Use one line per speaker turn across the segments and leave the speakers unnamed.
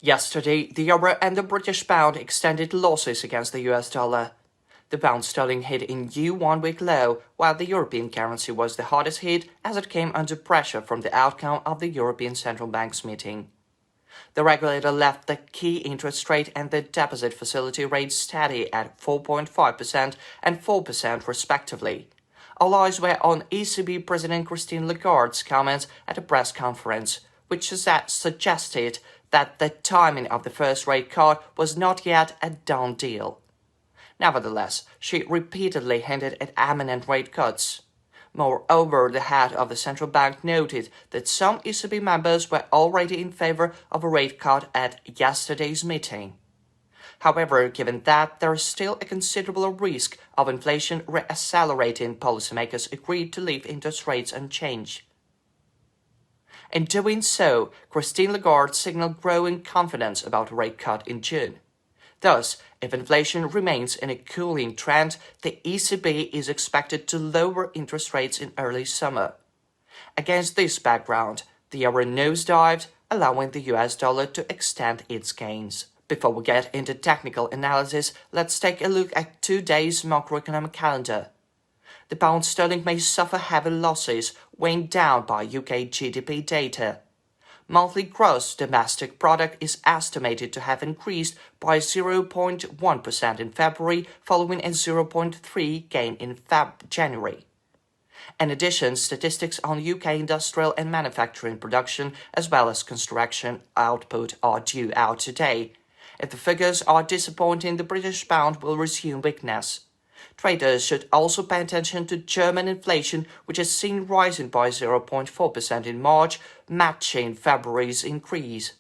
Yesterday, the euro and the British pound extended losses against the US dollar. The pound sterling hit a new one-week low, while the European currency was the hardest hit as it came under pressure from the outcome of the European Central Bank's meeting. The regulator left the key interest rate and the deposit facility rates steady at 4.5% and 4% respectively. All eyes were on ECB President Christine Lagarde's comments at a press conference, which suggested that the timing of the first rate cut was not yet a done deal. Nevertheless, she repeatedly hinted at imminent rate cuts. Moreover, the head of the central bank noted that some ECB members were already in favor of a rate cut at yesterday's meeting. However, given that there is still a considerable risk of inflation reaccelerating, policymakers agreed to leave interest rates unchanged. In doing so, Christine Lagarde signaled growing confidence about a rate cut in June. Thus, if inflation remains in a cooling trend, the ECB is expected to lower interest rates in early summer. Against this background, the euro nosedived, allowing the US dollar to extend its gains. Before we get into technical analysis, let's take a look at today's macroeconomic calendar. The pound sterling may suffer heavy losses, weighed down by UK GDP data. Monthly gross domestic product is estimated to have increased by 0.1% in February, following a 0.3% gain in January. In addition, statistics on UK industrial and manufacturing production, as well as construction output, are due out today. If the figures are disappointing, the British pound will resume weakness. Traders should also pay attention to German inflation, which is seen rising by 0.4% in March, matching February's increase.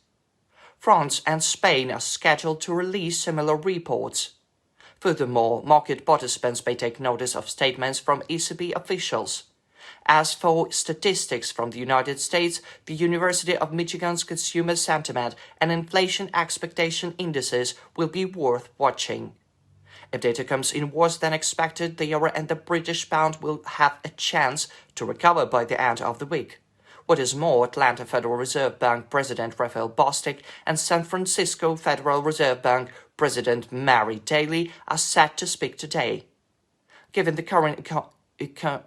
France and Spain are scheduled to release similar reports. Furthermore, market participants may take notice of statements from ECB officials. As for statistics from the United States, the University of Michigan's consumer sentiment and inflation expectation indices will be worth watching. If data comes in worse than expected, the euro and the British pound will have a chance to recover by the end of the week. What is more, Atlanta Federal Reserve Bank President Raphael Bostic and San Francisco Federal Reserve Bank President Mary Daly are set to speak today. Given the current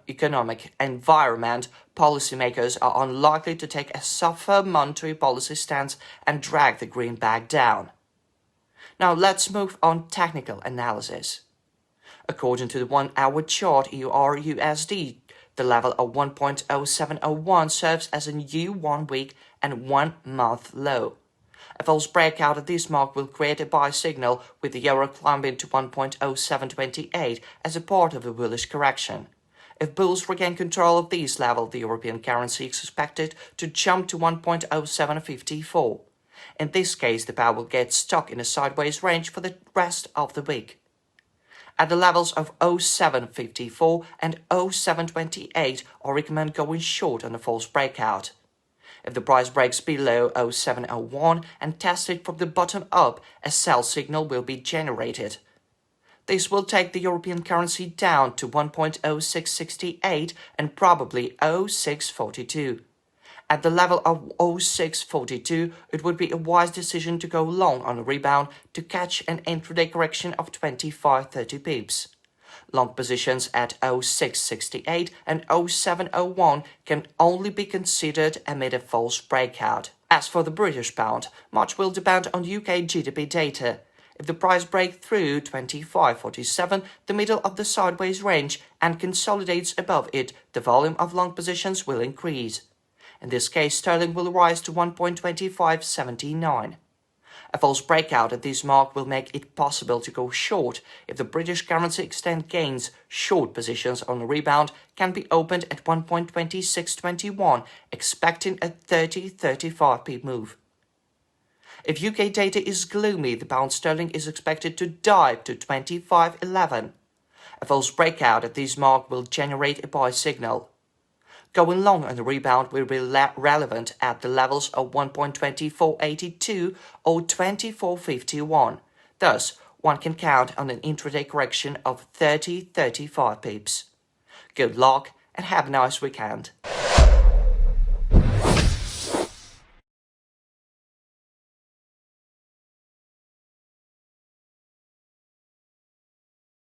economic environment, policymakers are unlikely to take a softer monetary policy stance and drag the greenback down. Now let's move on technical analysis. According to the 1-hour chart EUR USD, the level of 1.0701 serves as a new 1 week and 1 month low. A false breakout of this mark will create a buy signal, with the euro climbing to 1.0728 as a part of the bullish correction. If bulls regain control of this level, the European currency is expected to jump to 1.0754. In this case, the pound will get stuck in a sideways range for the rest of the week. At the levels of 0.754 and 0.728, I recommend going short on a false breakout. If the price breaks below 0.701 and tested from the bottom up, a sell signal will be generated. This will take the European currency down to 1.0668 and probably 0.642. At the level of 0.642, it would be a wise decision to go long on a rebound to catch an intraday correction of 25-30 pips. Long positions at 0.668 and 0.701 can only be considered amid a false breakout. As for the British pound, much will depend on UK GDP data. If the price breaks through 25.47, the middle of the sideways range, and consolidates above it, the volume of long positions will increase. In this case, sterling will rise to 1.2579. A false breakout at this mark will make it possible to go short. If the British currency extends gains, short positions on a rebound can be opened at 1.2621, expecting a 30-35 pip move. If UK data is gloomy, the pound sterling is expected to dive to 25.11. A false breakout at this mark will generate a buy signal. Going long on the rebound will be relevant at the levels of 1.2482 or 24.51. Thus, one can count on an intraday correction of 30-35 pips. Good luck and have a nice weekend.